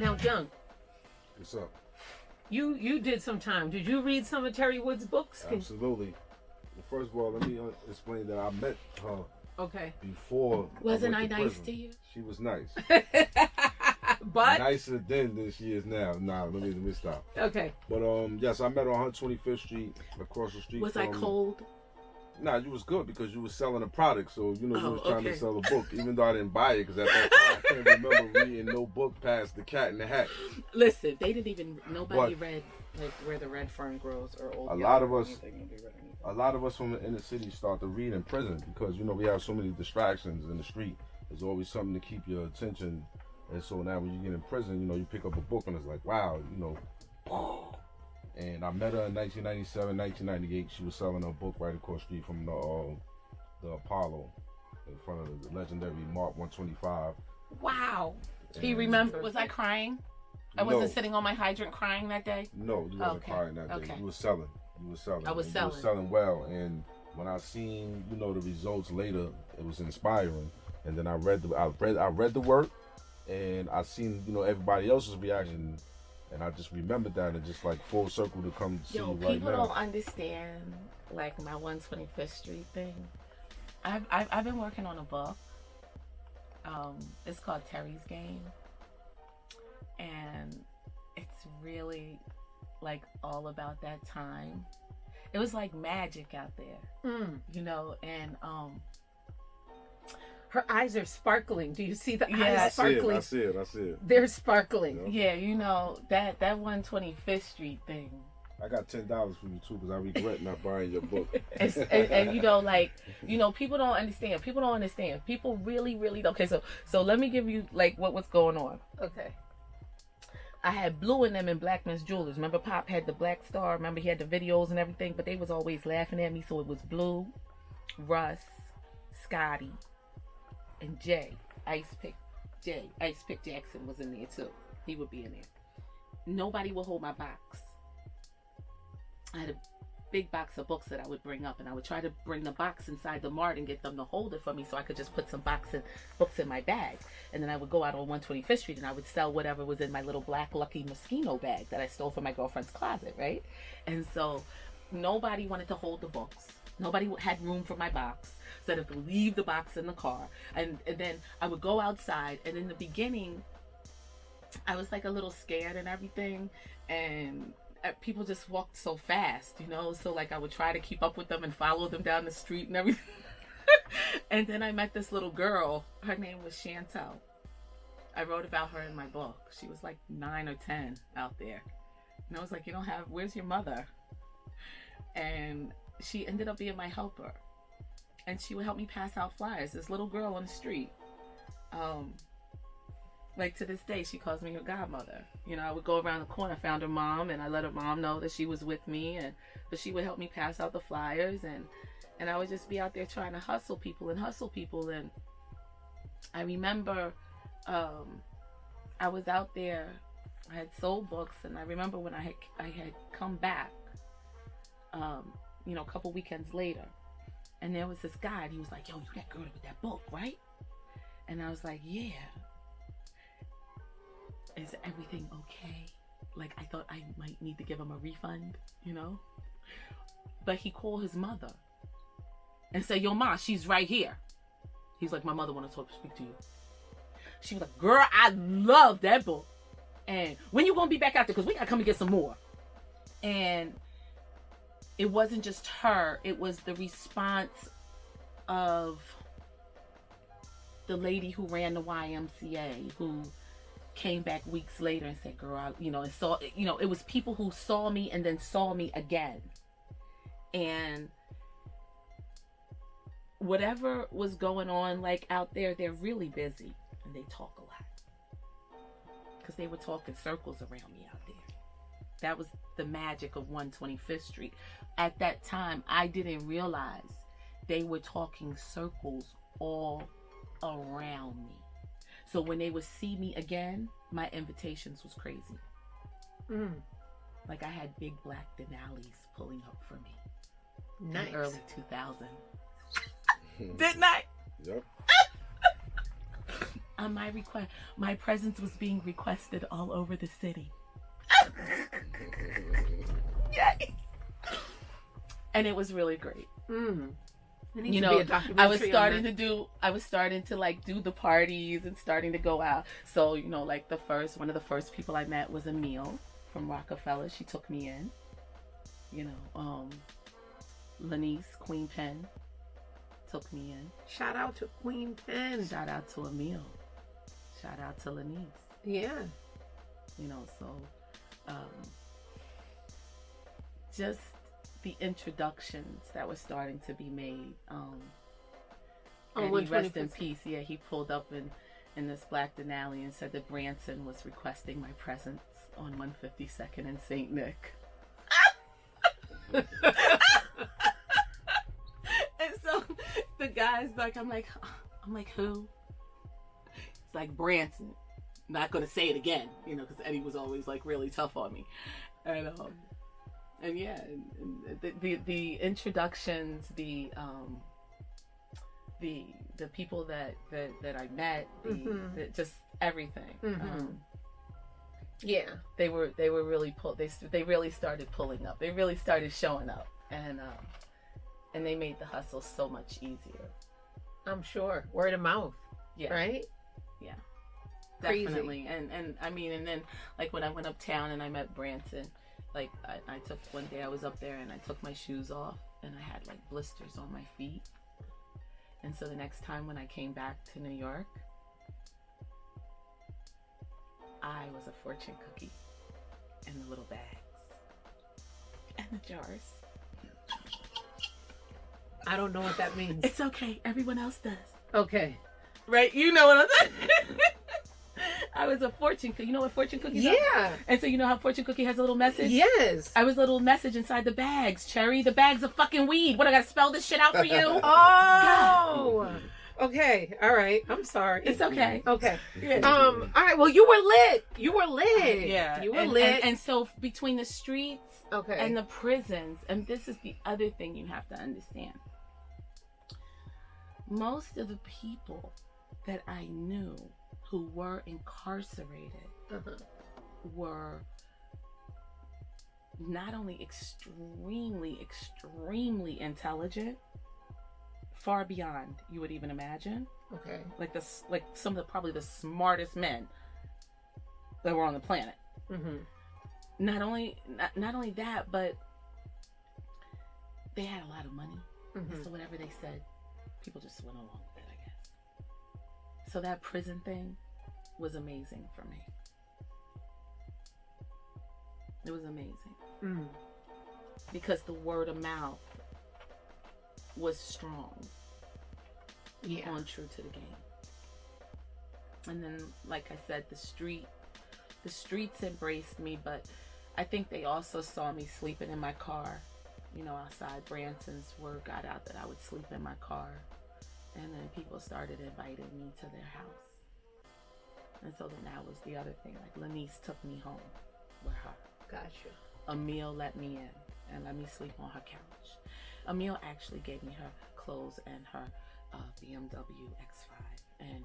Now, Junk, What's up? you did some time. Did you read some of Teri Woods' books? Absolutely. Well, first of all, let me explain that I met her Okay. before. Wasn't I I went to nice prison. to you? She was nice. But Nicer then than she is now. Nah, let me stop. okay. But yes, I met her on 125th Street, across the street. Was from, I cold? Nah, you was good because you was selling a product, so you know you was trying okay. to sell a book, even though I didn't buy it because at that time I can't remember reading no book past The Cat in the Hat. Listen, they didn't even. Nobody But- read like Where the Red Fern Grows or Old. A Yeller lot of or us- anything. A lot of us from the inner city start to read in prison because you know we have so many distractions in the street. There's always something to keep your attention, and so now when you get in prison, you know you pick up a book and it's like wow, you know. And I met her in 1997, 1998. She was selling a book right across the street from the Apollo, in front of the legendary Mark 125. Wow. He And- remembered. Was I crying? I wasn't No. sitting on my hydrant crying that day? No, you wasn't Okay. crying that day. Okay. You was selling. You was selling. I was And selling. You was selling well. And when I seen, you know, the results later, it was inspiring. And then I read the work, and I seen, you know, everybody else's reaction, and I just remembered that, and just like full circle to come see Yo, you right people now. don't understand like my 125th Street thing. I've been working on a book. It's called Teri's Game, and it's really like all about that time. It was like magic out there, you know, and Her eyes are sparkling. Do you see the Yeah, eyes sparkling? I see it. They're sparkling. yeah, you know that 125th Street thing. I got $10 for you too, because I regret not buying your book. And you know, like, you know, people don't understand. People really, really don't. Okay, so let me give you like what's going on. Okay. I had Blue in them in Black Men's Jewelers. Remember Pop had the Black Star? Remember he had the videos and everything? But they was always laughing at me. So it was Blue, Russ, Scotty, and Jay. Ice Pick Jackson was in there too. He would be in there. Nobody would hold my box. I had a big box of books that I would bring up, and I would try to bring the box inside the mart and get them to hold it for me so I could just put some books in my bag. And then I would go out on 125th Street and I would sell whatever was in my little black Lucky Moschino bag that I stole from my girlfriend's closet, right? And so nobody wanted to hold the books. Nobody had room for my box. So I had to leave the box in the car. And then I would go outside, and in the beginning, I was like a little scared and everything. And people just walked so fast, you know, so like I would try to keep up with them and follow them down the street and everything. And then I met this little girl. Her name was Chantel. I wrote about her in my book. She was like 9 or 10 out there. And I was like, where's your mother? And she ended up being my helper. And she would help me pass out flyers. This little girl on the street. Like to this day, she calls me her godmother. You know, I would go around the corner, found her mom, and I let her mom know that she was with me, but she would help me pass out the flyers, and I would just be out there trying to hustle people. And I remember, I was out there, I had sold books, and I remember when I had come back, you know, a couple weekends later, and there was this guy, and he was like, "Yo, you that girl with that book, right?" And I was like, "Yeah." Is everything okay? Like, I thought I might need to give him a refund, you know? But he called his mother and said, "Yo, Ma, she's right here." He's like, "My mother want to speak to you." She was like, "Girl, I love that book. And when you going to be back out there? Because we got to come and get some more." And it wasn't just her. It was the response of the lady who ran the YMCA, who came back weeks later and said, "Girl, and saw, it was people who saw me and then saw me again." And whatever was going on, like out there, they're really busy and they talk a lot. Because they were talking circles around me out there. That was the magic of 125th Street. At that time, I didn't realize they were talking circles all around me. So when they would see me again, my invitations was crazy. Like I had big black Denali's pulling up for me. Nice. In early 2000. Didn't I? Yep. my presence was being requested all over the city. Yay! And it was really great. You know, I was starting to like do the parties and starting to go out. So, you know, like one of the first people I met was Emile from Rockefeller. She took me in. You know, Lanice, Queen Pen, took me in. Shout out to Queen Pen. Shout out to Emile. Shout out to Lanice. Yeah. You know, so just the introductions that were starting to be made. And he rest in peace. Yeah, he pulled up in this black Denali and said that Branson was requesting my presence on 152nd and St. Nick. And so the guy's like, I'm like, who? It's like Branson. Not gonna say it again, you know, because Eddie was always like really tough on me, and yeah, and the introductions, the people that I met, the just everything. Yeah, they were really they really started pulling up. They really started showing up, and they made the hustle so much easier. I'm sure. Word of mouth. Yeah. Right. Yeah. Crazy. Definitely. And I mean, and then like when I went uptown and I met Branson, like I took one day I was up there and I took my shoes off and I had like blisters on my feet. And so the next time when I came back to New York, I was a fortune cookie in the little bags and the jars. I don't know what that means. It's okay. Everyone else does. Okay. Right? You know what I'm saying? I was a fortune cookie. You know what fortune cookies are? Yeah. And so you know how fortune cookie has a little message? Yes. I was a little message inside the bags. Cherry, the bags of fucking weed. What, I gotta spell this shit out for you? Oh. Okay. All right. I'm sorry. It's okay. Okay. Yeah. All right. Well, you were lit. You were lit. Yeah. You were lit. And so between the streets okay. and the prisons, and this is the other thing you have to understand. Most of the people that I knew who were incarcerated were not only extremely, extremely intelligent, far beyond you would even imagine. Okay. Like some of the probably the smartest men that were on the planet. Not only that, but they had a lot of money. And so whatever they said, people just went along with it, I guess. So that prison thing was amazing for me. It was amazing. Because the word of mouth was strong. Yeah. On True to the Game. And then, like I said, the streets embraced me, but I think they also saw me sleeping in my car. You know, outside Branson's word got out that I would sleep in my car. And then people started inviting me to their house. And so then that was the other thing. Like, Lanice took me home with her. Gotcha. Emile let me in and let me sleep on her couch. Emile actually gave me her clothes and her BMW X5. And,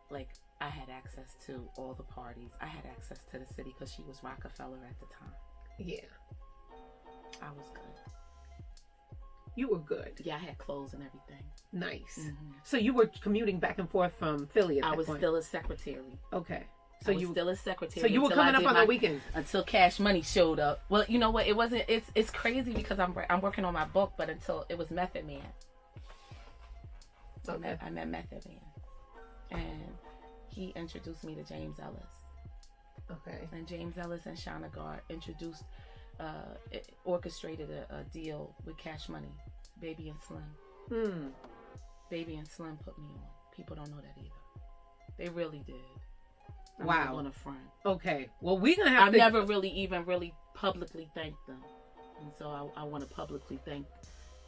like, I had access to all the parties. I had access to the city because she was Rockefeller at the time. Yeah. I was good. You were good. Yeah, I had clothes and everything. Nice. So you were commuting back and forth from Philly at that point? I was still a secretary. Okay. So you were still a secretary. So you were coming up on the weekends until Cash Money showed up. Well, you know what? It wasn't. It's crazy because I'm working on my book, but until it was Method Man. Okay. I met Method Man, and he introduced me to James Ellis. Okay. And James Ellis and Shauna Gard orchestrated a deal with Cash Money, Baby and Slim. Baby and Slim put me on. People don't know that either. They really did. I'm wow. not gonna front. Okay. Well, we're gonna have. I've never really publicly thanked them, and so I want to publicly thank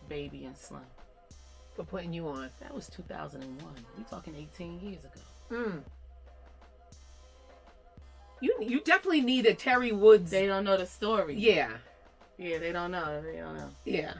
Baby and Slim for putting you on. That was 2001. We talking 18 years ago. You definitely need a Teri Woods. They don't know the story. Yeah. Yeah, they don't know. Yeah.